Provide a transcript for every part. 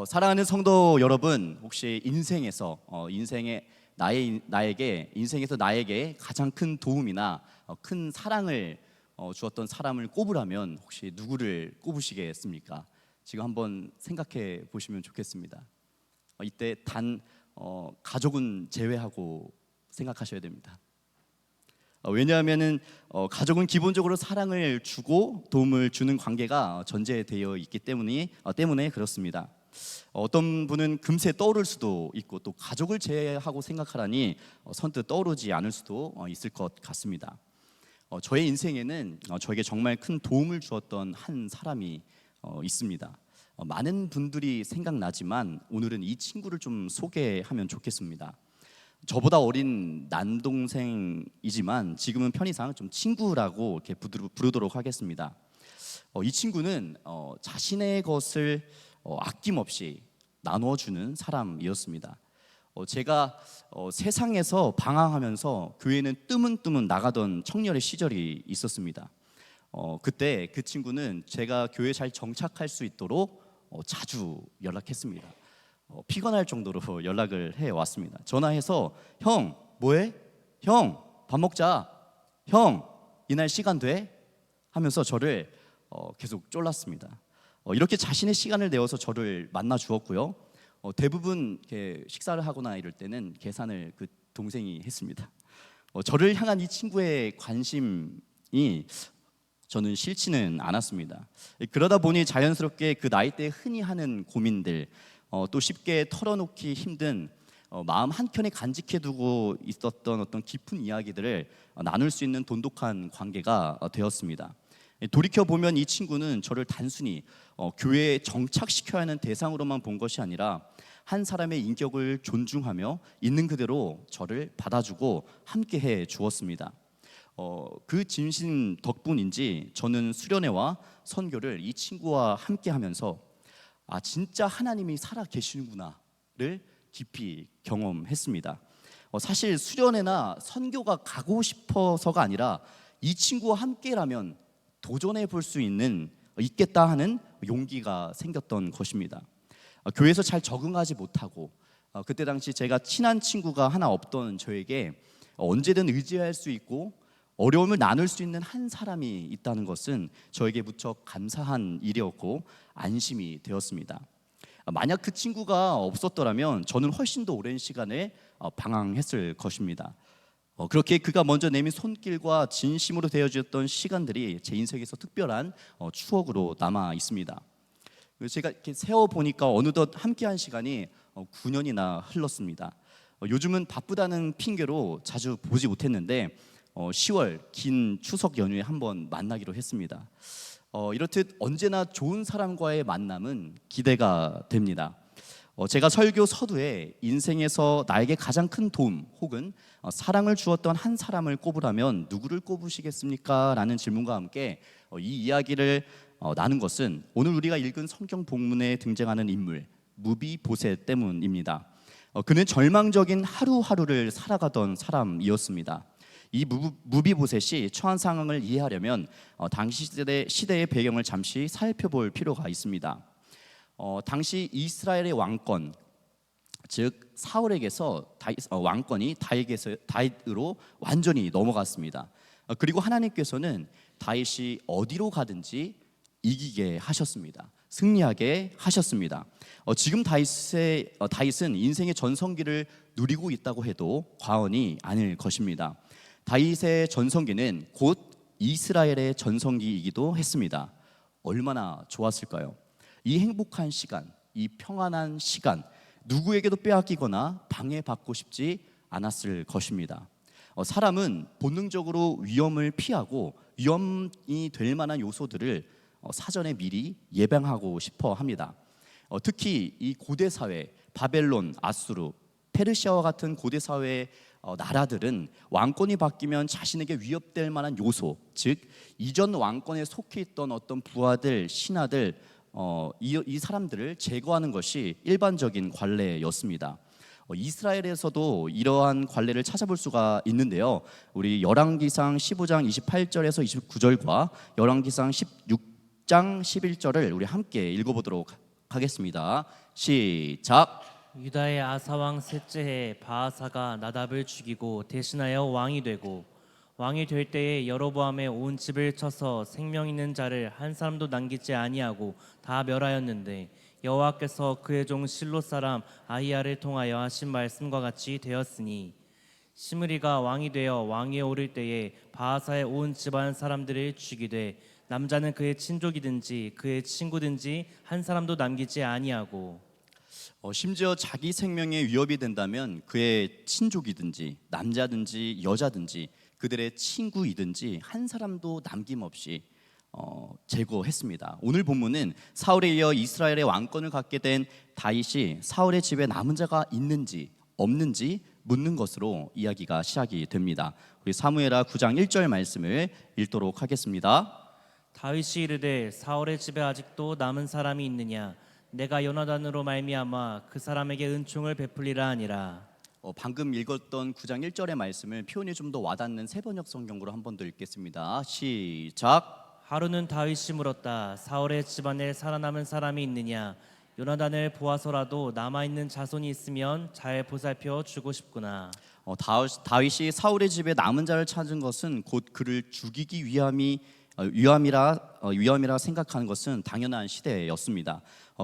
사랑하는 성도 여러분, 혹시 인생에서 나에게 가장 큰 도움이나 큰 사랑을 주었던 사람을 꼽으라면 혹시 누구를 꼽으시겠습니까? 지금 한번 생각해 보시면 좋겠습니다. 이때 단 가족은 제외하고 생각하셔야 됩니다. 왜냐하면은 가족은 기본적으로 사랑을 주고 도움을 주는 관계가 전제되어 있기 때문에 그렇습니다. 어떤 분은 금세 떠오를 수도 있고, 또 가족을 제외하고 생각하라니 선뜻 떠오르지 않을 수도 있을 것 같습니다. 저의 인생에는 저에게 정말 큰 도움을 주었던 한 사람이 있습니다. 많은 분들이 생각나지만 오늘은 이 친구를 좀 소개하면 좋겠습니다. 저보다 어린 남동생이지만 지금은 편의상 좀 친구라고 이렇게 부르도록 하겠습니다. 이 친구는 자신의 것을 아낌없이 나눠주는 사람이었습니다. 제가 세상에서 방황하면서 교회는 뜨문뜨문 나가던 청년의 시절이 있었습니다. 그때 그 친구는 제가 교회에 잘 정착할 수 있도록 자주 연락했습니다. 피곤할 정도로 연락을 해왔습니다. 전화해서 형 뭐해? 형 밥 먹자. 형 이날 시간 돼? 하면서 저를 계속 쫄랐습니다. 이렇게 자신의 시간을 내어서 저를 만나 주었고요. 대부분 이렇게 식사를 하거나 이럴 때는 계산을 그 동생이 했습니다. 저를 향한 이 친구의 관심이 저는 싫지는 않았습니다. 그러다 보니 자연스럽게 그 나이 때 흔히 하는 고민들, 또 쉽게 털어놓기 힘든 마음 한켠에 간직해두고 있었던 어떤 깊은 이야기들을 나눌 수 있는 돈독한 관계가 되었습니다. 돌이켜보면 이 친구는 저를 단순히 교회에 정착시켜야 하는 대상으로만 본 것이 아니라 한 사람의 인격을 존중하며 있는 그대로 저를 받아주고 함께해 주었습니다. 그 진심 덕분인지 저는 수련회와 선교를 이 친구와 함께하면서 진짜 하나님이 살아 계시는구나를 깊이 경험했습니다. 사실 수련회나 선교가 가고 싶어서가 아니라 이 친구와 함께라면 도전해 볼 수 있겠다 하는 용기가 생겼던 것입니다. 교회에서 잘 적응하지 못하고 그때 당시 제가 친한 친구가 하나 없던 저에게 언제든 의지할 수 있고 어려움을 나눌 수 있는 한 사람이 있다는 것은 저에게 무척 감사한 일이었고 안심이 되었습니다. 만약 그 친구가 없었더라면 저는 훨씬 더 오랜 시간을 방황했을 것입니다. 그렇게 그가 먼저 내민 손길과 진심으로 대해주었던 시간들이 제 인생에서 특별한 추억으로 남아 있습니다. 제가 이렇게 세어보니까 어느덧 함께한 시간이 9년이나 흘렀습니다. 요즘은 바쁘다는 핑계로 자주 보지 못했는데 10월 긴 추석 연휴에 한번 만나기로 했습니다. 이렇듯 언제나 좋은 사람과의 만남은 기대가 됩니다. 제가 설교 서두에 인생에서 나에게 가장 큰 도움 혹은 사랑을 주었던 한 사람을 꼽으라면 누구를 꼽으시겠습니까? 라는 질문과 함께 이 이야기를 나눈 것은 오늘 우리가 읽은 성경 본문에 등장하는 인물 무비보셋 때문입니다. 그는 절망적인 하루하루를 살아가던 사람이었습니다. 이 무비보셋이 처한 상황을 이해하려면 당시 시대의 배경을 잠시 살펴볼 필요가 있습니다. 당시 이스라엘의 왕권, 즉 사울에게서 왕권이 다윗으로 완전히 넘어갔습니다. 그리고 하나님께서는 다윗이 어디로 가든지 이기게 하셨습니다. 승리하게 하셨습니다. 지금 다윗은 인생의 전성기를 누리고 있다고 해도 과언이 아닐 것입니다. 다윗의 전성기는 곧 이스라엘의 전성기이기도 했습니다. 얼마나 좋았을까요? 이 행복한 시간, 이 평안한 시간, 누구에게도 빼앗기거나 방해받고 싶지 않았을 것입니다. 사람은 본능적으로 위험을 피하고 위험이 될 만한 요소들을 사전에 미리 예방하고 싶어 합니다. 특히 이 고대 사회, 바벨론, 아수르, 페르시아와 같은 고대 사회의 나라들은 왕권이 바뀌면 자신에게 위협될 만한 요소, 즉 이전 왕권에 속해 있던 어떤 부하들, 신하들, 이 사람들을 제거하는 것이 일반적인 관례였습니다. 이스라엘에서도 이러한 관례를 찾아볼 수가 있는데요. 우리 열왕기상 15장 28절에서 29절과 열왕기상 16장 11절을 우리 함께 읽어보도록 하겠습니다. 시작. 유다의 아사왕 셋째 해 바하사가 나답을 죽이고 대신하여 왕이 되고 왕이 될 때에 여로보암의 온 집을 쳐서 생명 있는 자를 한 사람도 남기지 아니하고 다 멸하였는데 여호와께서 그의 종 실로 사람 아히야를 통하여 하신 말씀과 같이 되었으니 시므리가 왕이 되어 왕위에 오를 때에 바하사의 온 집안 사람들을 죽이되 남자는 그의 친족이든지 그의 친구든지 한 사람도 남기지 아니하고 심지어 자기 생명에 위협이 된다면 그의 친족이든지 남자든지 여자든지 그들의 친구이든지 한 사람도 남김없이 제거했습니다. 오늘 본문은 사울에 이어 이스라엘의 왕권을 갖게 된 다윗이 사울의 집에 남은 자가 있는지 없는지 묻는 것으로 이야기가 시작이 됩니다. 우리 사무엘하 9장 1절 말씀을 읽도록 하겠습니다. 다윗이 이르되 사울의 집에 아직도 남은 사람이 있느냐 내가 요나단으로 말미암아 그 사람에게 은총을 베풀리라 하니라. 방금 읽었던 9장 1절의 말씀을 표현이 좀 더 와닿는 세번역 성경으로 한 번 더 읽겠습니다. 시작. 하루는 다윗이 물었다. 사울의 집안에 살아남은 사람이 있느냐 요나단을 보아서라도 남아있는 자손이 있으면 잘 보살펴 주고 싶구나. 다윗이 사울의 집에 남은 자를 찾은 것은 곧 그를 죽이기 위함이라 생각하는 것은 당연한 시대였습니다.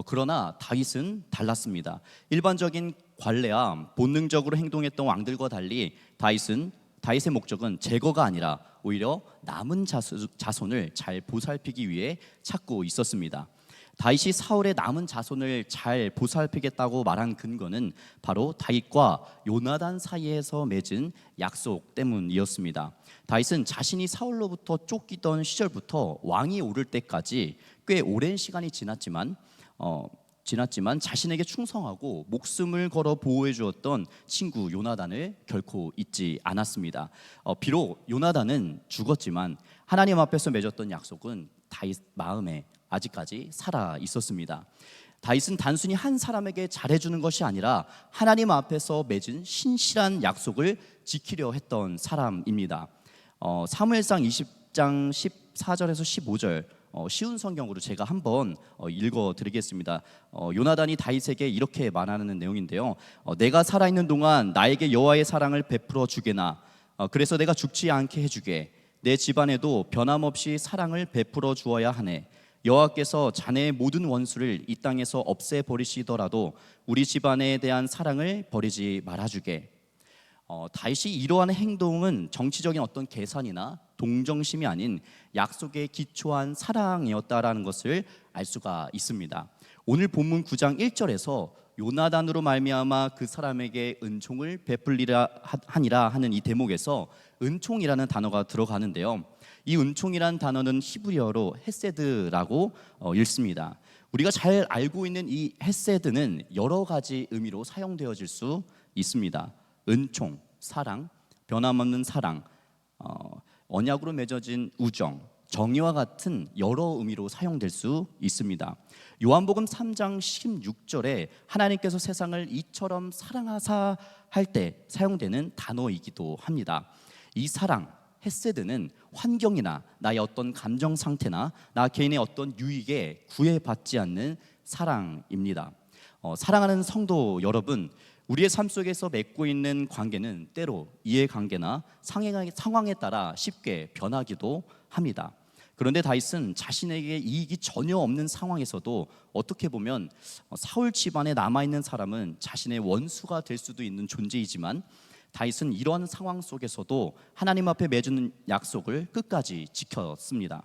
그러나 다윗은 달랐습니다. 일반적인 관례와 본능적으로 행동했던 왕들과 달리 다윗의 목적은 제거가 아니라 오히려 남은 자손을 잘 보살피기 위해 찾고 있었습니다. 다윗이 사울의 남은 자손을 잘 보살피겠다고 말한 근거는 바로 다윗과 요나단 사이에서 맺은 약속 때문이었습니다. 다윗은 자신이 사울로부터 쫓기던 시절부터 왕이 오를 때까지 꽤 오랜 시간이 지났지만 자신에게 충성하고 목숨을 걸어 보호해 주었던 친구 요나단을 결코 잊지 않았습니다. 비록 요나단은 죽었지만 하나님 앞에서 맺었던 약속은 다윗 마음에 아직까지 살아 있었습니다. 다윗은 단순히 한 사람에게 잘해주는 것이 아니라 하나님 앞에서 맺은 신실한 약속을 지키려 했던 사람입니다. 사무엘상 20장 14절에서 15절 쉬운 성경으로 제가 한번 읽어드리겠습니다. 요나단이 다윗에게 이렇게 말하는 내용인데요. 내가 살아있는 동안 나에게 여호와의 사랑을 베풀어 주게나 그래서 내가 죽지 않게 해주게 내 집안에도 변함없이 사랑을 베풀어 주어야 하네. 여호와께서 자네의 모든 원수를 이 땅에서 없애버리시더라도 우리 집안에 대한 사랑을 버리지 말아주게. 다윗이 이러한 행동은 정치적인 어떤 계산이나 동정심이 아닌 약속에 기초한 사랑이었다라는 것을 알 수가 있습니다. 오늘 본문 9장 1절에서 요나단으로 말미암아 그 사람에게 은총을 베풀리라 하니라 하는 이 대목에서 은총이라는 단어가 들어가는데요. 이 은총이라는 단어는 히브리어로 헤세드라고 읽습니다. 우리가 잘 알고 있는 이 헤세드는 여러 가지 의미로 사용되어질 수 있습니다. 은총, 사랑, 변함없는 사랑, 언약으로 맺어진 우정, 정의와 같은 여러 의미로 사용될 수 있습니다. 요한복음 3장 16절에 하나님께서 세상을 이처럼 사랑하사 할 때 사용되는 단어이기도 합니다. 이 사랑, 헤세드는 환경이나 나의 어떤 감정 상태나 나 개인의 어떤 유익에 구애받지 않는 사랑입니다. 사랑하는 성도 여러분, 우리의 삶 속에서 맺고 있는 관계는 때로 이해관계나 상황에 따라 쉽게 변하기도 합니다. 그런데 다윗은 자신에게 이익이 전혀 없는 상황에서도 어떻게 보면 사울 집안에 남아있는 사람은 자신의 원수가 될 수도 있는 존재이지만 다윗은 이런 상황 속에서도 하나님 앞에 맺은 약속을 끝까지 지켰습니다.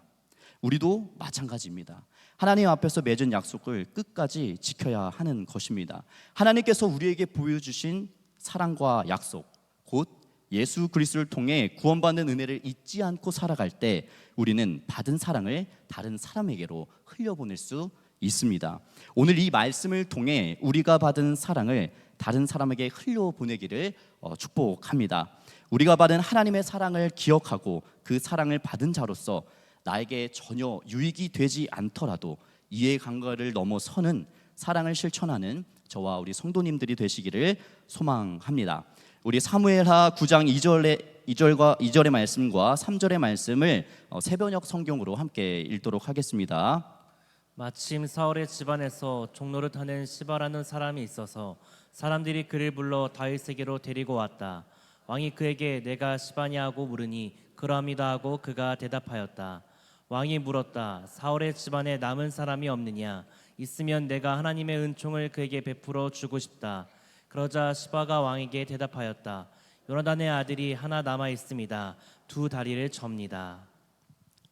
우리도 마찬가지입니다. 하나님 앞에서 맺은 약속을 끝까지 지켜야 하는 것입니다. 하나님께서 우리에게 보여주신 사랑과 약속, 곧 예수 그리스도를 통해 구원받는 은혜를 잊지 않고 살아갈 때 우리는 받은 사랑을 다른 사람에게로 흘려보낼 수 있습니다. 오늘 이 말씀을 통해 우리가 받은 사랑을 다른 사람에게 흘려보내기를 축복합니다. 우리가 받은 하나님의 사랑을 기억하고 그 사랑을 받은 자로서 나에게 전혀 유익이 되지 않더라도 이해관계를 넘어서는 사랑을 실천하는 저와 우리 성도님들이 되시기를 소망합니다. 우리 사무엘하 9장 2절의 말씀과 3절의 말씀을 세번역 성경으로 함께 읽도록 하겠습니다. 마침 사울의 집안에서 종로를 타는 시바라는 사람이 있어서 사람들이 그를 불러 다윗에게로 데리고 왔다. 왕이 그에게 내가 시바냐 하고 물으니 그러합니다 하고 그가 대답하였다. 왕이 물었다. 사울의 집안에 남은 사람이 없느냐? 있으면 내가 하나님의 은총을 그에게 베풀어 주고 싶다. 그러자 시바가 왕에게 대답하였다. 요나단의 아들이 하나 남아 있습니다. 두 다리를 접니다.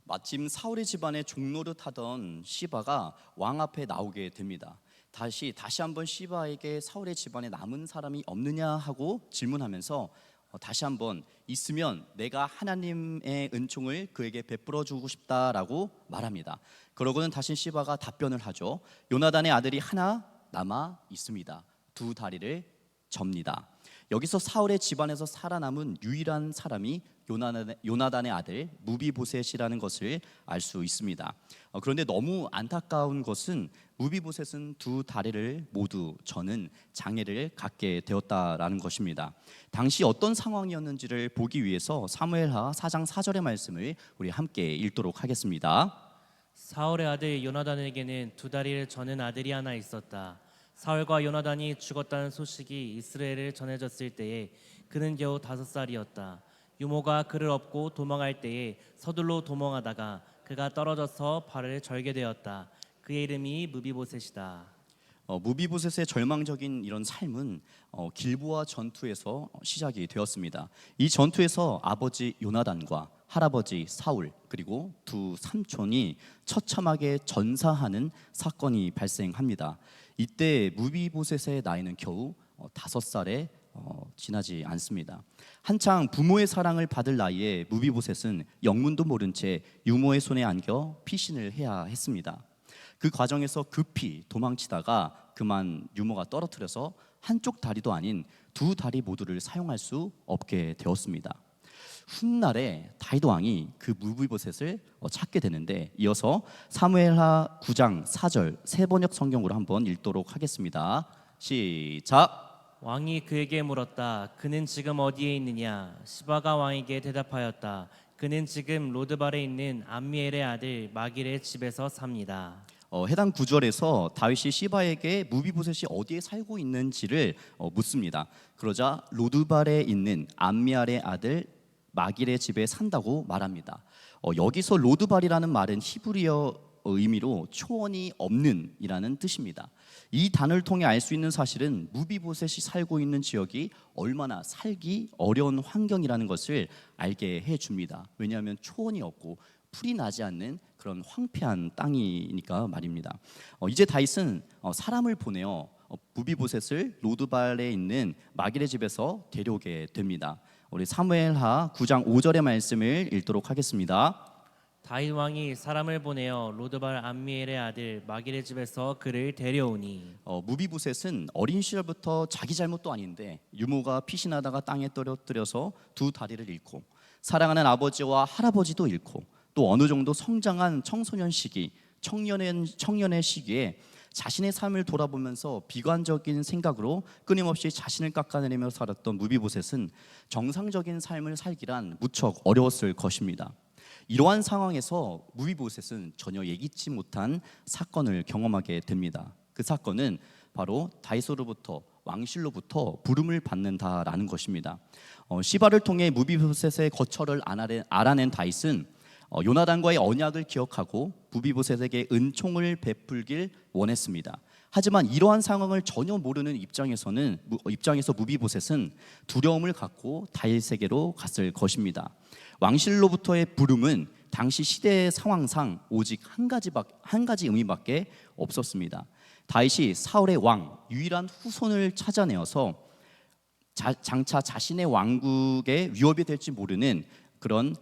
마침 사울의 집안에 종로를 타던 시바가 왕 앞에 나오게 됩니다. 다시 한번 시바에게 사울의 집안에 남은 사람이 없느냐 하고 질문하면서 다시 한번 있으면 내가 하나님의 은총을 그에게 베풀어 주고 싶다라고 말합니다. 그러고는 다시 시바가 답변을 하죠. 요나단의 아들이 하나 남아 있습니다. 두 다리를 접니다. 여기서 사울의 집안에서 살아남은 유일한 사람이 요나단의 아들 무비보셋이라는 것을 알 수 있습니다. 그런데 너무 안타까운 것은 무비보셋은 두 다리를 모두 저는 장애를 갖게 되었다라는 것입니다. 당시 어떤 상황이었는지를 보기 위해서 사무엘하 4장 4절의 말씀을 우리 함께 읽도록 하겠습니다. 사울의 아들 요나단에게는 두 다리를 저는 아들이 하나 있었다. 사울과 요나단이 죽었다는 소식이 이스라엘에 전해졌을 때에 그는 겨우 5살이었다. 유모가 그를 업고 도망할 때에 서둘러 도망하다가 그가 떨어져서 발을 절게 되었다. 그의 이름이 무비보셋이다. 무비보셋의 절망적인 이런 삶은 길보아 전투에서 시작이 되었습니다. 이 전투에서 아버지 요나단과 할아버지 사울 그리고 두 삼촌이 처참하게 전사하는 사건이 발생합니다. 이때 무비보셋의 나이는 겨우 5살에 지나지 않습니다. 한창 부모의 사랑을 받을 나이에 무비보셋은 영문도 모른 채 유모의 손에 안겨 피신을 해야 했습니다. 그 과정에서 급히 도망치다가 그만 유모가 떨어뜨려서 한쪽 다리도 아닌 두 다리 모두를 사용할 수 없게 되었습니다. 훗날에 다윗 왕이 그 무비보셋을 찾게 되는데 이어서 사무엘하 9장 4절 세번역 성경으로 한번 읽도록 하겠습니다. 시작. 왕이 그에게 물었다. 그는 지금 어디에 있느냐? 시바가 왕에게 대답하였다. 그는 지금 로드발에 있는 암미엘의 아들 마길의 집에서 삽니다. 해당 구절에서 다윗이 시바에게 무비보셋이 어디에 살고 있는지를 묻습니다. 그러자 로드발에 있는 암미엘의 아들 마길의 집에 산다고 말합니다. 여기서 로드발이라는 말은 히브리어 의미로 초원이 없는 이라는 뜻입니다. 이 단어를 통해 알 수 있는 사실은 무비보셋이 살고 있는 지역이 얼마나 살기 어려운 환경이라는 것을 알게 해줍니다. 왜냐하면 초원이 없고 풀이 나지 않는 그런 황폐한 땅이니까 말입니다. 이제 다윗은 사람을 보내어 무비보셋을 로드발에 있는 마길의 집에서 데려오게 됩니다. 우리 사무엘하 9장 5절의 말씀을 읽도록 하겠습니다. 다윗 왕이 사람을 보내어 로드발 암미엘의 아들 마길의 집에서 그를 데려오니 무비보셋은 어린 시절부터 자기 잘못도 아닌데 유모가 피신하다가 땅에 떨어뜨려서 두 다리를 잃고 사랑하는 아버지와 할아버지도 잃고 또 어느 정도 성장한 청소년 시기 청년의 시기에 자신의 삶을 돌아보면서 비관적인 생각으로 끊임없이 자신을 깎아내리며 살았던 무비보셋은 정상적인 삶을 살기란 무척 어려웠을 것입니다. 이러한 상황에서 무비보셋은 전혀 예기치 못한 사건을 경험하게 됩니다. 그 사건은 바로 다윗으로부터 왕실로부터 부름을 받는다라는 것입니다. 시바를 통해 무비보셋의 거처를 알아낸 다윗은 요나단과의 언약을 기억하고 무비보셋에게 은총을 베풀길 원했습니다. 하지만 이러한 상황을 전혀 모르는 입장에서 무비보셋은 두려움을 갖고 다윗에게로 갔을 것입니다. 왕실로부터의 부름은 당시 시대의 상황상 오직 한 가지 의미밖에 없었습니다. 다윗이 사울의 왕 유일한 후손을 찾아내어서 장차 자신의 왕국에 위협이 될지 모르는 그런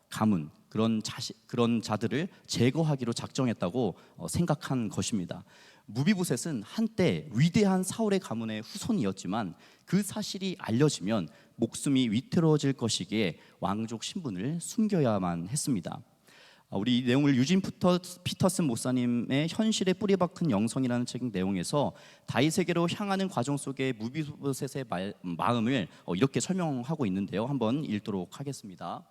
가문 그런 자들을 제거하기로 작정했다고 생각한 것입니다. 무비보셋은 한때 위대한 사울의 가문의 후손이었지만 그 사실이 알려지면 목숨이 위태로워질 것이기에 왕족 신분을 숨겨야만 했습니다. 우리 이 내용을 유진 피터슨 목사님의 현실에 뿌리박힌 영성이라는 책 내용에서 다윗에게로 향하는 과정 속에 무비보셋의 마음을 이렇게 설명하고 있는데요. 한번 읽도록 하겠습니다.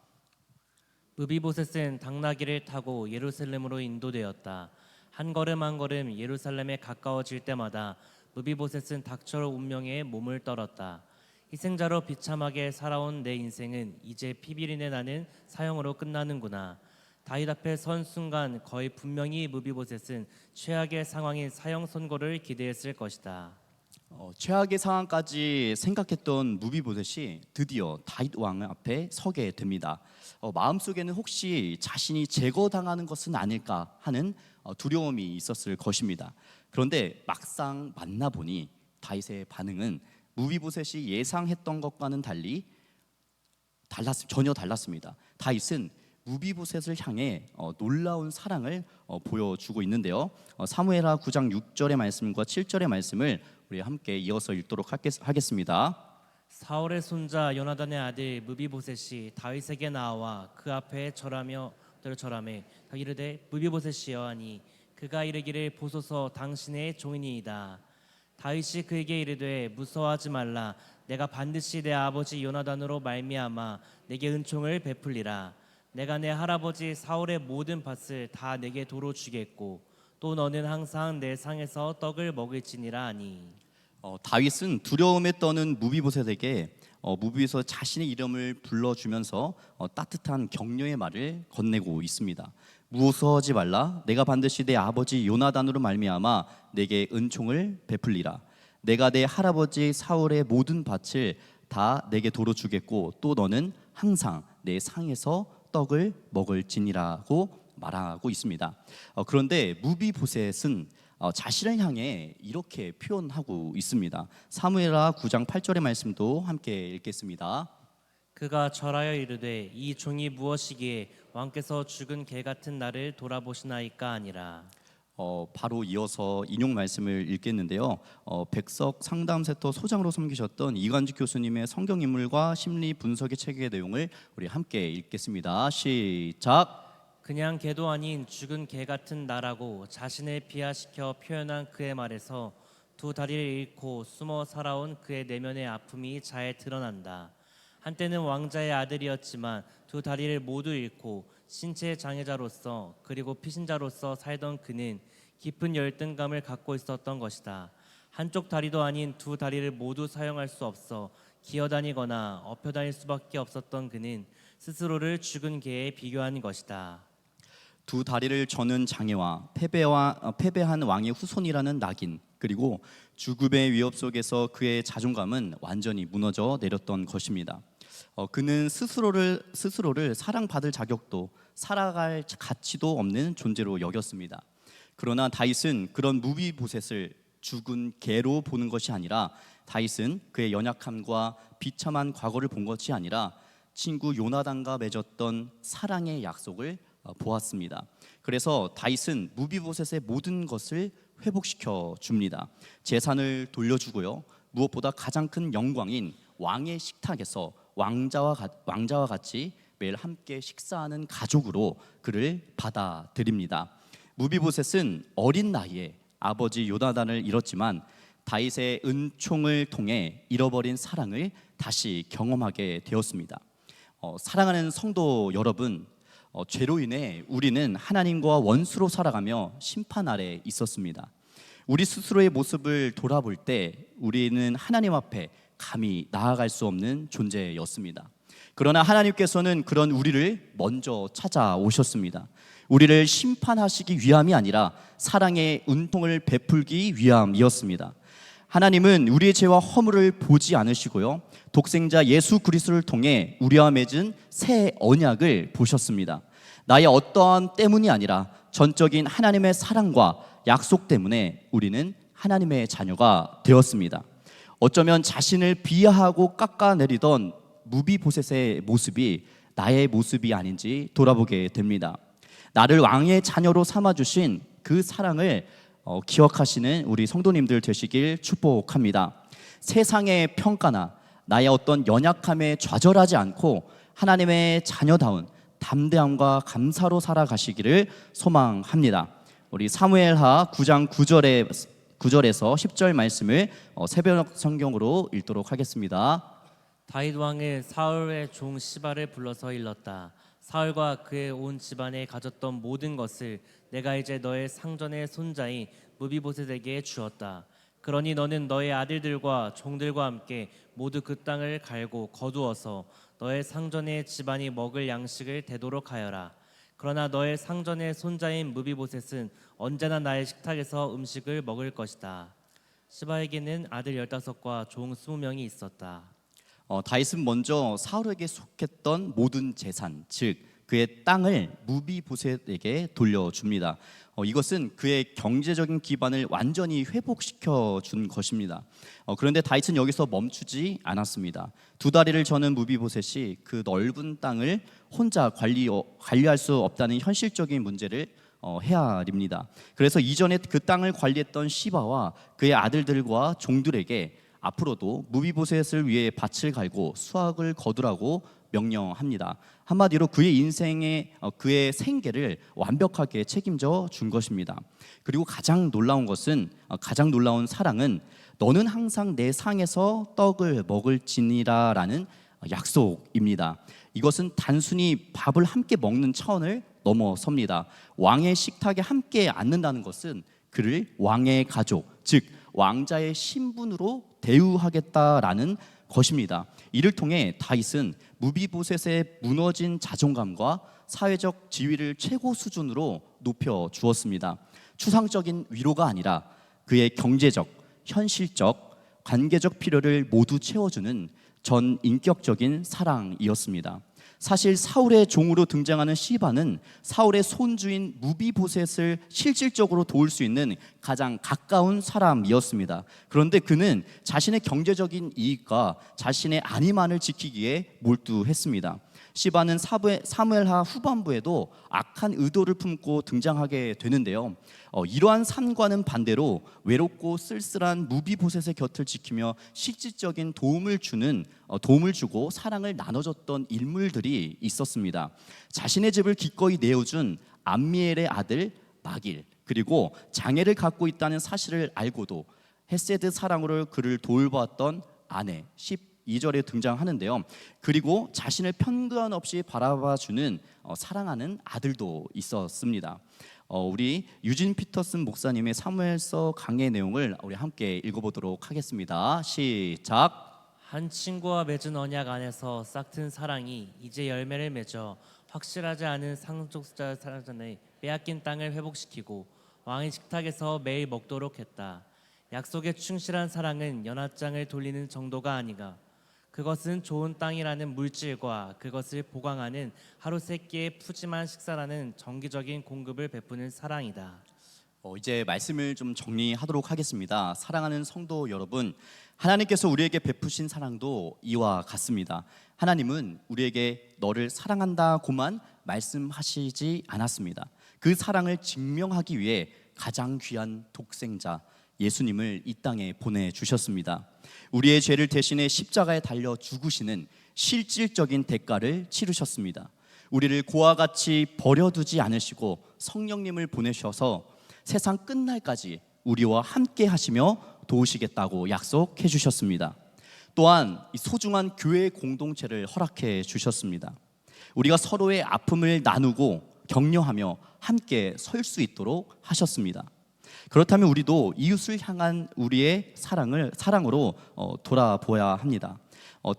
무비보셋은 당나귀를 타고 예루살렘으로 인도되었다. 한 걸음 한 걸음 예루살렘에 가까워질 때마다 무비보셋은 닥쳐 운명에 몸을 떨었다. 희생자로 비참하게 살아온 내 인생은 이제 피비린내 나는 사형으로 끝나는구나. 다윗 앞에 선 순간 거의 분명히 무비보셋은 최악의 상황인 사형 선고를 기대했을 것이다. 최악의 상황까지 생각했던 무비보셋이 드디어 다윗 왕 앞에 서게 됩니다. 마음속에는 혹시 자신이 제거당하는 것은 아닐까 하는 두려움이 있었을 것입니다. 그런데 막상 만나보니 다윗의 반응은 무비보셋이 예상했던 것과는 달리 전혀 달랐습니다. 다윗은 무비보셋을 향해 놀라운 사랑을 보여주고 있는데요. 사무엘하 9장 6절의 말씀과 7절의 말씀을 우리 함께 이어서 읽도록 하겠습니다. 사울의 손자 요나단의 아들 무비보셋이 다윗에게 나와 그 앞에 절하며 이르되 무비보셋이여 하니 그가 이르기를 보소서 당신의 종이니이다. 다윗이 그에게 이르되 무서워하지 말라. 내가 반드시 내 아버지 요나단으로 말미암아 내게 은총을 베풀리라. 내가 내 할아버지 사울의 모든 밭을 다 내게 도로 주겠고 또 너는 항상 내 상에서 떡을 먹을지니라 하니. 다윗은 두려움에 떠는 무비보셋에게 무비보셋 자신의 이름을 불러주면서 따뜻한 격려의 말을 건네고 있습니다. 무서워하지 말라. 내가 반드시 내 아버지 요나단으로 말미암아 내게 은총을 베풀리라. 내가 내 할아버지 사울의 모든 밭을 다 내게 도로 주겠고 또 너는 항상 내 상에서 떡을 먹을지니라고 말하고 있습니다. 그런데 무비보셋은 자신을 향해 이렇게 표현하고 있습니다. 사무엘하 9장 8절의 말씀도 함께 읽겠습니다. 그가 절하여 이르되 이 종이 무엇이기에 왕께서 죽은 개 같은 나를 돌아보시나이까 아니라. 바로 이어서 인용 말씀을 읽겠는데요. 백석 상담센터 소장으로 섬기셨던 이관직 교수님의 성경 인물과 심리 분석의 책의 내용을 우리 함께 읽겠습니다. 시작. 그냥 개도 아닌 죽은 개 같은 나라고 자신을 비하시켜 표현한 그의 말에서 두 다리를 잃고 숨어 살아온 그의 내면의 아픔이 잘 드러난다. 한때는 왕자의 아들이었지만 두 다리를 모두 잃고 신체 장애자로서 그리고 피신자로서 살던 그는 깊은 열등감을 갖고 있었던 것이다. 한쪽 다리도 아닌 두 다리를 모두 사용할 수 없어 기어다니거나 엎혀다닐 수밖에 없었던 그는 스스로를 죽은 개에 비교한 것이다. 두 다리를 저는 장애와 패배한 왕의 후손이라는 낙인, 그리고 죽음의 위협 속에서 그의 자존감은 완전히 무너져 내렸던 것입니다. 그는 스스로를 사랑받을 자격도 살아갈 가치도 없는 존재로 여겼습니다. 그러나 다윗은 그런 무비보셋을 죽은 개로 보는 것이 아니라 다윗은 그의 연약함과 비참한 과거를 본 것이 아니라 친구 요나단과 맺었던 사랑의 약속을 보았습니다. 그래서 다윗은 무비보셋의 모든 것을 회복시켜 줍니다. 재산을 돌려주고요. 무엇보다 가장 큰 영광인 왕의 식탁에서 왕자와 같이 매일 함께 식사하는 가족으로 그를 받아들입니다. 무비보셋은 어린 나이에 아버지 요나단을 잃었지만 다윗의 은총을 통해 잃어버린 사랑을 다시 경험하게 되었습니다. 사랑하는 성도 여러분, 죄로 인해 우리는 하나님과 원수로 살아가며 심판 아래 있었습니다. 우리 스스로의 모습을 돌아볼 때 우리는 하나님 앞에 감히 나아갈 수 없는 존재였습니다. 그러나 하나님께서는 그런 우리를 먼저 찾아오셨습니다. 우리를 심판하시기 위함이 아니라 사랑의 은총을 베풀기 위함이었습니다. 하나님은 우리의 죄와 허물을 보지 않으시고요, 독생자 예수 그리스도를 통해 우리와 맺은 새 언약을 보셨습니다. 나의 어떠한 때문이 아니라 전적인 하나님의 사랑과 약속 때문에 우리는 하나님의 자녀가 되었습니다. 어쩌면 자신을 비하하고 깎아내리던 무비보셋의 모습이 나의 모습이 아닌지 돌아보게 됩니다. 나를 왕의 자녀로 삼아주신 그 사랑을 기억하시는 우리 성도님들 되시길 축복합니다. 세상의 평가나 나의 어떤 연약함에 좌절하지 않고 하나님의 자녀다운 담대함과 감사로 살아가시기를 소망합니다. 우리 사무엘하 9장 9절에서 10절 말씀을 새벽 성경으로 읽도록 하겠습니다. 다윗 왕은 사울의 종 시바를 불러서 일렀다. 사울과 그의 온 집안에 가졌던 모든 것을 내가 이제 너의 상전의 손자인 무비보셋에게 주었다. 그러니 너는 너의 아들들과 종들과 함께 모두 그 땅을 갈고 거두어서 너의 상전의 집안이 먹을 양식을 되도록 하여라. 그러나 너의 상전의 손자인 무비보셋은 언제나 나의 식탁에서 음식을 먹을 것이다. 시바에게는 아들 15과 종 20명이 있었다. 다윗은 먼저 사울에게 속했던 모든 재산, 즉 그의 땅을 무비보셋에게 돌려줍니다. 이것은 그의 경제적인 기반을 완전히 회복시켜 준 것입니다. 그런데 다윗은 여기서 멈추지 않았습니다. 두 다리를 저는 무비보셋이 그 넓은 땅을 혼자 관리할 수 없다는 현실적인 문제를 헤아립니다. 그래서 이전에 그 땅을 관리했던 시바와 그의 아들들과 종들에게 앞으로도 무비보셋을 위해 밭을 갈고 수확을 거두라고 명령합니다. 한마디로 그의 인생의 그의 생계를 완벽하게 책임져 준 것입니다. 그리고 가장 놀라운 사랑은 너는 항상 내 상에서 떡을 먹을지니라라는 약속입니다. 이것은 단순히 밥을 함께 먹는 차원을 넘어섭니다. 왕의 식탁에 함께 앉는다는 것은 그를 왕의 가족, 즉 왕자의 신분으로 대우하겠다라는 것입니다. 이를 통해 다윗은 무비보셋의 무너진 자존감과 사회적 지위를 최고 수준으로 높여 주었습니다. 추상적인 위로가 아니라 그의 경제적, 현실적, 관계적 필요를 모두 채워주는 전 인격적인 사랑이었습니다. 사실 사울의 종으로 등장하는 시바는 사울의 손주인 무비보셋을 실질적으로 도울 수 있는 가장 가까운 사람이었습니다. 그런데 그는 자신의 경제적인 이익과 자신의 안위만을 지키기에 몰두했습니다. 시바는 사무엘하 후반부에도 악한 의도를 품고 등장하게 되는데요. 이러한 삶과는 반대로 외롭고 쓸쓸한 무비보셋의 곁을 지키며 실질적인 도움을 주고 사랑을 나눠줬던 인물들이 있었습니다. 자신의 집을 기꺼이 내어준 암미엘의 아들 마길, 그리고 장애를 갖고 있다는 사실을 알고도 헤세드 사랑으로 그를 돌보았던 아내 12절에 등장하는데요. 그리고 자신을 편견 없이 바라봐주는 사랑하는 아들도 있었습니다. 우리 유진 피터슨 목사님의 사무엘서 강의 내용을 우리 함께 읽어보도록 하겠습니다. 시작. 한 친구와 맺은 언약 안에서 싹튼 사랑이 이제 열매를 맺어 확실하지 않은 상속자 사전에 빼앗긴 땅을 회복시키고 왕의 식탁에서 매일 먹도록 했다. 약속에 충실한 사랑은 연합장을 돌리는 정도가 아니가 그것은 좋은 땅이라는 물질과 그것을 보강하는 하루 세 끼의 푸짐한 식사라는 정기적인 공급을 베푸는 사랑이다. 이제 말씀을 좀 정리하도록 하겠습니다. 사랑하는 성도 여러분, 하나님께서 우리에게 베푸신 사랑도 이와 같습니다. 하나님은 우리에게 너를 사랑한다고만 말씀하시지 않았습니다. 그 사랑을 증명하기 위해 가장 귀한 독생자 예수님을 이 땅에 보내주셨습니다. 우리의 죄를 대신해 십자가에 달려 죽으시는 실질적인 대가를 치르셨습니다. 우리를 고와 같이 버려두지 않으시고 성령님을 보내셔서 세상 끝날까지 우리와 함께 하시며 도우시겠다고 약속해 주셨습니다. 또한 이 소중한 교회 공동체를 허락해 주셨습니다. 우리가 서로의 아픔을 나누고 격려하며 함께 설 수 있도록 하셨습니다. 그렇다면 우리도 이웃을 향한 우리의 사랑으로 돌아보아야 합니다.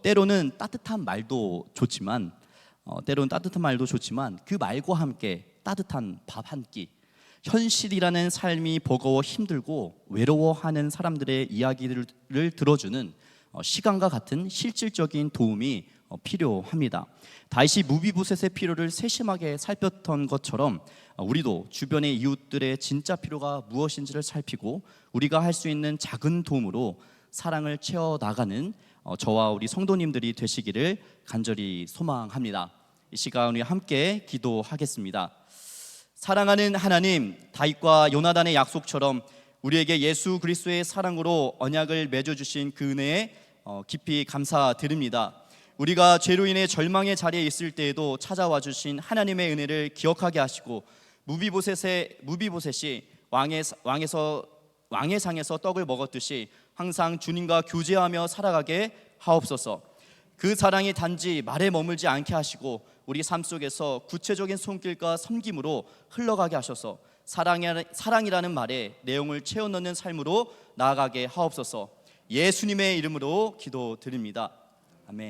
때로는 따뜻한 말도 좋지만 그 말과 함께 따뜻한 밥 한 끼, 현실이라는 삶이 버거워 힘들고 외로워하는 사람들의 이야기를 들어주는 시간과 같은 실질적인 도움이 필요합니다. 다윗이 무비보셋의 필요를 세심하게 살폈던 것처럼 우리도 주변의 이웃들의 진짜 필요가 무엇인지를 살피고 우리가 할 수 있는 작은 도움으로 사랑을 채워나가는 저와 우리 성도님들이 되시기를 간절히 소망합니다. 이 시간 우리 함께 기도하겠습니다. 사랑하는 하나님, 다윗과 요나단의 약속처럼 우리에게 예수 그리스도의 사랑으로 언약을 맺어주신 그 은혜에 깊이 감사드립니다. 우리가 죄로 인해 절망의 자리에 있을 때에도 찾아와 주신 하나님의 은혜를 기억하게 하시고 무비보셋이 왕의 상에서 떡을 먹었듯이 항상 주님과 교제하며 살아가게 하옵소서. 그 사랑이 단지 말에 머물지 않게 하시고 우리 삶 속에서 구체적인 손길과 섬김으로 흘러가게 하셔서 사랑이라는 말에 내용을 채워 넣는 삶으로 나아가게 하옵소서. 예수님의 이름으로 기도드립니다. 아멘.